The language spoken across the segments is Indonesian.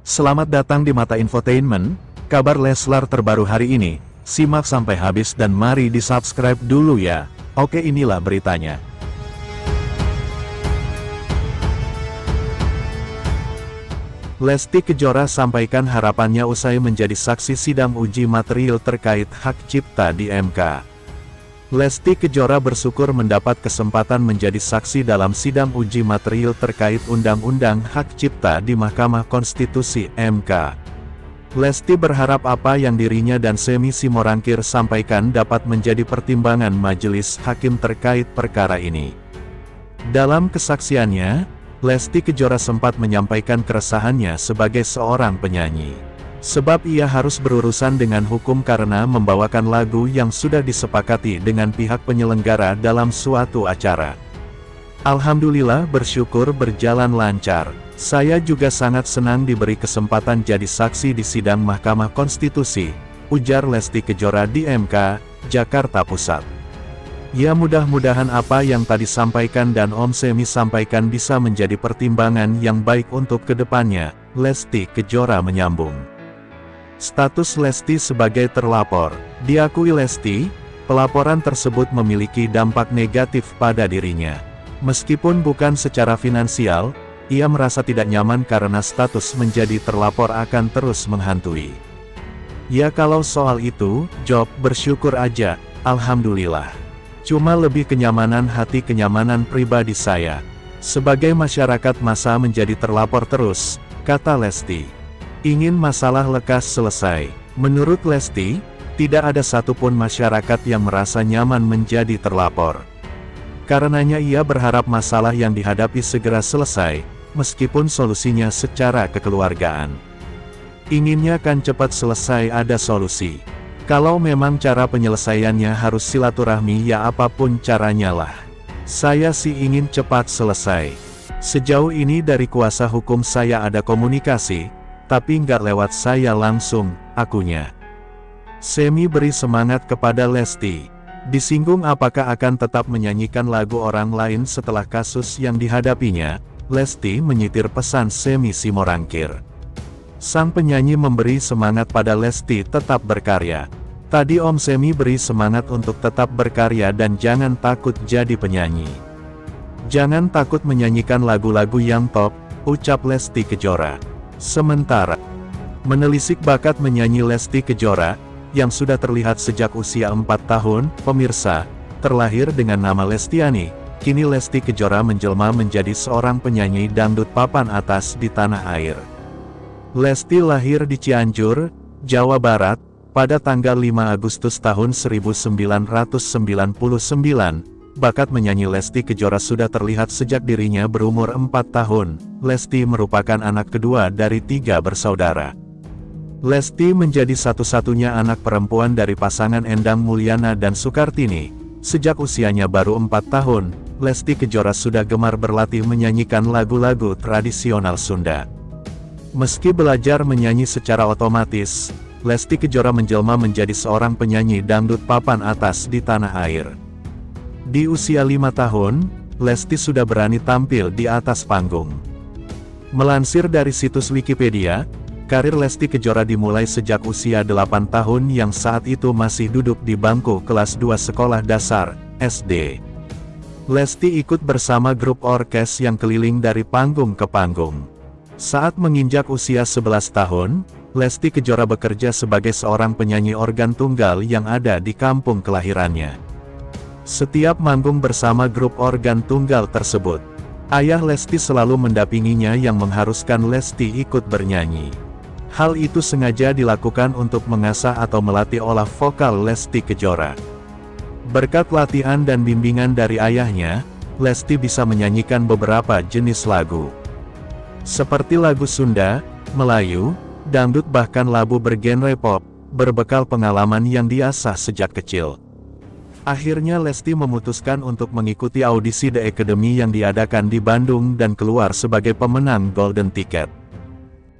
Selamat datang di Mata Infotainment, kabar Leslar terbaru hari ini. Simak sampai habis dan mari di-subscribe dulu ya. Oke, inilah beritanya. Lesti Kejora sampaikan harapannya usai menjadi saksi sidang uji material terkait hak cipta di MK. Lesti Kejora bersyukur mendapat kesempatan menjadi saksi dalam sidang uji material terkait Undang-Undang Hak Cipta di Mahkamah Konstitusi (MK). Lesti berharap apa yang dirinya dan Semi Simorangkir sampaikan dapat menjadi pertimbangan majelis hakim terkait perkara ini. Dalam kesaksiannya, Lesti Kejora sempat menyampaikan keresahannya sebagai seorang penyanyi. Sebab ia harus berurusan dengan hukum karena membawakan lagu yang sudah disepakati dengan pihak penyelenggara dalam suatu acara. Alhamdulillah bersyukur berjalan lancar. Saya juga sangat senang diberi kesempatan jadi saksi di sidang Mahkamah Konstitusi, ujar Lesti Kejora di MK, Jakarta Pusat. Ya, mudah-mudahan apa yang tadi sampaikan dan Om Semi sampaikan bisa menjadi pertimbangan yang baik untuk kedepannya, Lesti Kejora menyambung. Status Lesti sebagai terlapor. Diakui Lesti, pelaporan tersebut memiliki dampak negatif pada dirinya. Meskipun bukan secara finansial, ia merasa tidak nyaman karena status menjadi terlapor akan terus menghantui. Ya, kalau soal itu, Job bersyukur aja, alhamdulillah. Cuma lebih kenyamanan hati, kenyamanan pribadi saya. Sebagai masyarakat masa menjadi terlapor terus, kata Lesti. Ingin masalah lekas selesai. Menurut Lesti, tidak ada satupun masyarakat yang merasa nyaman menjadi terlapor. Karenanya ia berharap masalah yang dihadapi segera selesai, meskipun solusinya secara kekeluargaan. Inginnya kan cepat selesai, ada solusi. Kalau memang cara penyelesaiannya harus silaturahmi, ya apapun caranya lah. Saya sih ingin cepat selesai. Sejauh ini dari kuasa hukum saya ada komunikasi, tapi nggak lewat saya langsung, akunya. Semi beri semangat kepada Lesti. Disinggung apakah akan tetap menyanyikan lagu orang lain setelah kasus yang dihadapinya, Lesti menyitir pesan Semi Simorangkir. Sang penyanyi memberi semangat pada Lesti tetap berkarya. Tadi Om Semi beri semangat untuk tetap berkarya dan jangan takut jadi penyanyi. Jangan takut menyanyikan lagu-lagu yang top, ucap Lesti Kejora. Sementara menelisik bakat menyanyi Lesti Kejora, yang sudah terlihat sejak usia 4 tahun, pemirsa, terlahir dengan nama Lestiani, kini Lesti Kejora menjelma menjadi seorang penyanyi dangdut papan atas di tanah air. Lesti lahir di Cianjur, Jawa Barat, pada tanggal 5 Agustus tahun 1999. Bakat menyanyi Lesti Kejora sudah terlihat sejak dirinya berumur 4 tahun. Lesti merupakan anak kedua dari 3 bersaudara. Lesti menjadi satu-satunya anak perempuan dari pasangan Endang Mulyana dan Sukartini. Sejak usianya baru 4 tahun, Lesti Kejora sudah gemar berlatih menyanyikan lagu-lagu tradisional Sunda. Meski belajar menyanyi secara otomatis, Lesti Kejora menjelma menjadi seorang penyanyi dangdut papan atas di tanah air. Di usia 5 tahun, Lesti sudah berani tampil di atas panggung. Melansir dari situs Wikipedia, karir Lesti Kejora dimulai sejak usia 8 tahun yang saat itu masih duduk di bangku kelas 2 sekolah dasar, SD. Lesti ikut bersama grup orkes yang keliling dari panggung ke panggung. Saat menginjak usia 11 tahun, Lesti Kejora bekerja sebagai seorang penyanyi organ tunggal yang ada di kampung kelahirannya. Setiap manggung bersama grup organ tunggal tersebut, ayah Lesti selalu mendampinginya yang mengharuskan Lesti ikut bernyanyi. Hal itu sengaja dilakukan untuk mengasah atau melatih olah vokal Lesti Kejora. Berkat latihan dan bimbingan dari ayahnya, Lesti bisa menyanyikan beberapa jenis lagu. Seperti lagu Sunda, Melayu, dangdut bahkan lagu bergenre pop, berbekal pengalaman yang diasah sejak kecil. Akhirnya Lesti memutuskan untuk mengikuti audisi The Academy yang diadakan di Bandung dan keluar sebagai pemenang Golden Ticket.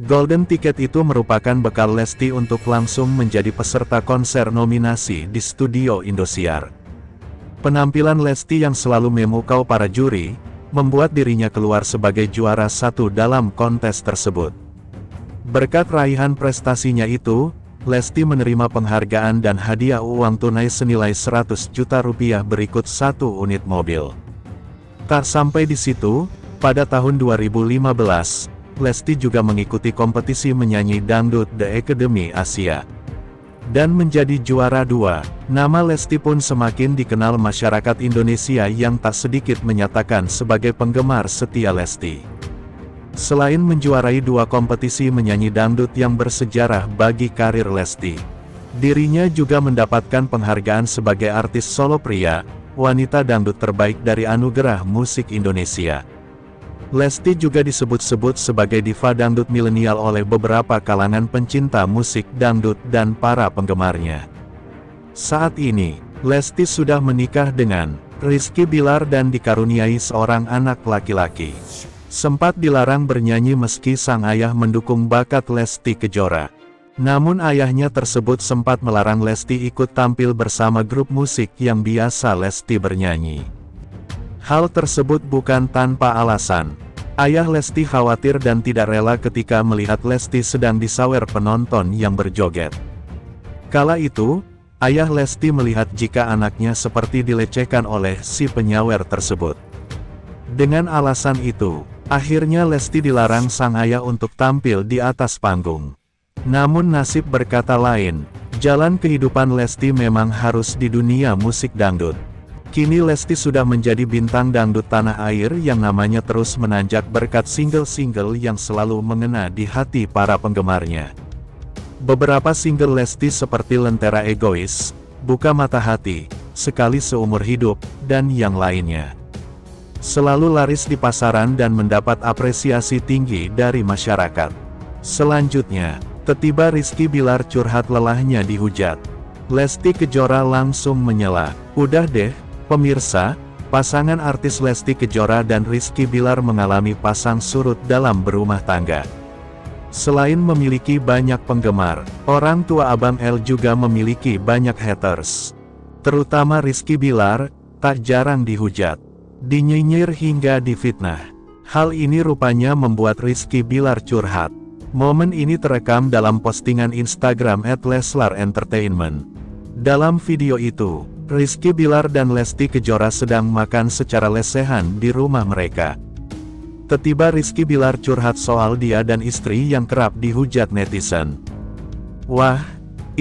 Golden Ticket itu merupakan bekal Lesti untuk langsung menjadi peserta konser nominasi di Studio Indosiar. Penampilan Lesti yang selalu memukau para juri, membuat dirinya keluar sebagai juara 1 dalam kontes tersebut. Berkat raihan prestasinya itu, Lesti menerima penghargaan dan hadiah uang tunai senilai 100 juta rupiah berikut 1 unit mobil. Tak sampai di situ, pada tahun 2015, Lesti juga mengikuti kompetisi menyanyi dangdut The Academy Asia. Dan menjadi juara 2, nama Lesti pun semakin dikenal masyarakat Indonesia yang tak sedikit menyatakan sebagai penggemar setia Lesti. Selain menjuarai 2 kompetisi menyanyi dangdut yang bersejarah bagi karir Lesti, dirinya juga mendapatkan penghargaan sebagai artis solo pria, wanita dangdut terbaik dari Anugerah Musik Indonesia. Lesti juga disebut-sebut sebagai diva dangdut milenial oleh beberapa kalangan pencinta musik dangdut dan para penggemarnya. Saat ini, Lesti sudah menikah dengan Rizky Bilar dan dikaruniai seorang anak laki-laki. Sempat dilarang bernyanyi meski sang ayah mendukung bakat Lesti Kejora. Namun ayahnya tersebut sempat melarang Lesti ikut tampil bersama grup musik yang biasa Lesti bernyanyi. Hal tersebut bukan tanpa alasan. Ayah Lesti khawatir dan tidak rela ketika melihat Lesti sedang disawer penonton yang berjoget. Kala itu, ayah Lesti melihat jika anaknya seperti dilecehkan oleh si penyawer tersebut. Dengan alasan itu, akhirnya Lesti dilarang sang ayah untuk tampil di atas panggung. Namun nasib berkata lain, jalan kehidupan Lesti memang harus di dunia musik dangdut. Kini Lesti sudah menjadi bintang dangdut tanah air yang namanya terus menanjak berkat single-single yang selalu mengena di hati para penggemarnya. Beberapa single Lesti seperti Lentera Egois, Buka Mata Hati, Sekali Seumur Hidup, dan yang lainnya selalu laris di pasaran dan mendapat apresiasi tinggi dari masyarakat. Selanjutnya, tiba Rizky Bilar curhat lelahnya dihujat. Lesti Kejora langsung menyela. Udah deh, pemirsa, pasangan artis Lesti Kejora dan Rizky Bilar mengalami pasang surut dalam berumah tangga. Selain memiliki banyak penggemar, orang tua Abang L juga memiliki banyak haters. Terutama Rizky Bilar, tak jarang dihujat, dinyinyir hingga difitnah. Hal ini rupanya membuat Rizky Bilar curhat. Momen ini terekam dalam postingan Instagram @leslar_entertainment. Dalam video itu, Rizky Bilar dan Lesti Kejora sedang makan secara lesehan di rumah mereka. Tiba-tiba Rizky Bilar curhat soal dia dan istri yang kerap dihujat netizen. Wah,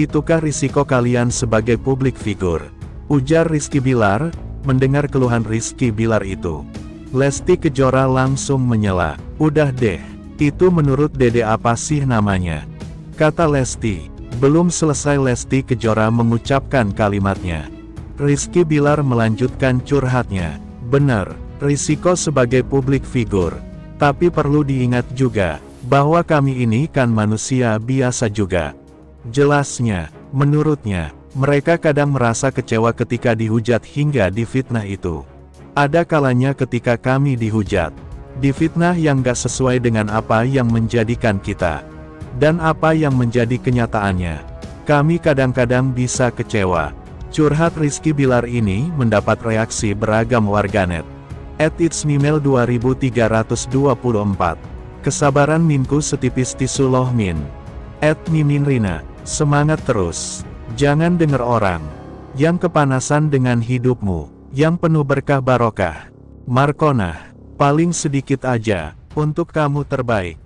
itukah risiko kalian sebagai publik figur? Ujar Rizky Bilar. Mendengar keluhan Rizky Bilar itu, Lesti Kejora langsung menyela. Udah deh, itu menurut Dede apa sih namanya? Kata Lesti. Belum selesai Lesti Kejora mengucapkan kalimatnya, Rizky Bilar melanjutkan curhatnya. Bener, risiko sebagai publik figur. Tapi perlu diingat juga, bahwa kami ini kan manusia biasa juga. Jelasnya, menurutnya, mereka kadang merasa kecewa ketika dihujat hingga difitnah itu. Ada kalanya ketika kami dihujat, difitnah yang gak sesuai dengan apa yang menjadikan kita, dan apa yang menjadi kenyataannya. Kami kadang-kadang bisa kecewa. Curhat Rizky Bilar ini mendapat reaksi beragam warganet. @itsmimel 2324. Kesabaran minku setipis tisu loh min. @miminrina. Semangat terus. Jangan dengar orang yang kepanasan dengan hidupmu, yang penuh berkah barokah. Markona, paling sedikit aja, untuk kamu terbaik.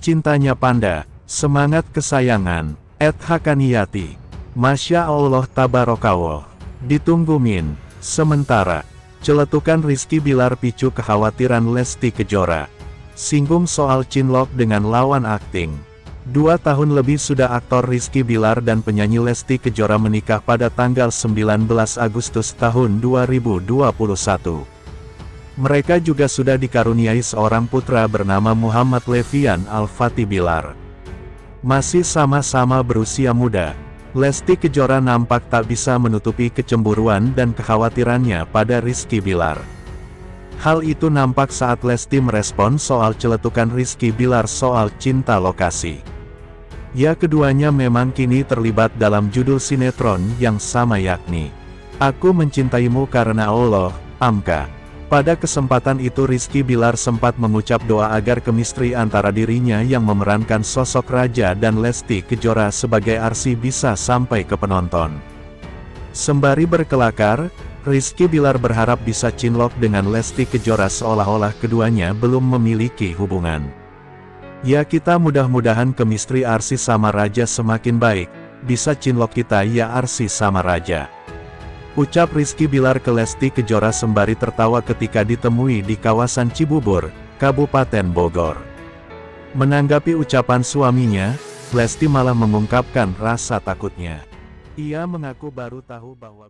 @cintanya panda, semangat kesayangan. @hakaniyati, Masya Allah tabarakallah. Ditunggu min. Sementara, celetukan Rizky Bilar picu kekhawatiran Lesti Kejora. Singgung soal cinlok dengan lawan akting. 2 tahun lebih sudah aktor Rizky Bilar dan penyanyi Lesti Kejora menikah pada tanggal 19 Agustus tahun 2021. Mereka juga sudah dikaruniai seorang putra bernama Muhammad Levian Al-Fatih Bilar. Masih sama-sama berusia muda, Lesti Kejora nampak tak bisa menutupi kecemburuan dan kekhawatirannya pada Rizky Bilar. Hal itu nampak saat Lesti merespon soal celetukan Rizky Bilar soal cinta lokasi. Ya, keduanya memang kini terlibat dalam judul sinetron yang sama yakni Aku Mencintaimu Karena Allah, Amka. Pada kesempatan itu Rizky Bilar sempat mengucap doa agar kemistri antara dirinya yang memerankan sosok Raja dan Lesti Kejora sebagai Arsy bisa sampai ke penonton. Sembari berkelakar, Rizky Bilar berharap bisa cinlok dengan Lesti Kejora seolah-olah keduanya belum memiliki hubungan. Ya kita mudah-mudahan kemistri Arsy sama Raja semakin baik, bisa cinlok kita ya Arsy sama Raja. Ucap Rizky Bilar ke Lesti Kejora sembari tertawa ketika ditemui di kawasan Cibubur, Kabupaten Bogor. Menanggapi ucapan suaminya, Lesti malah mengungkapkan rasa takutnya. Ia mengaku baru tahu bahwa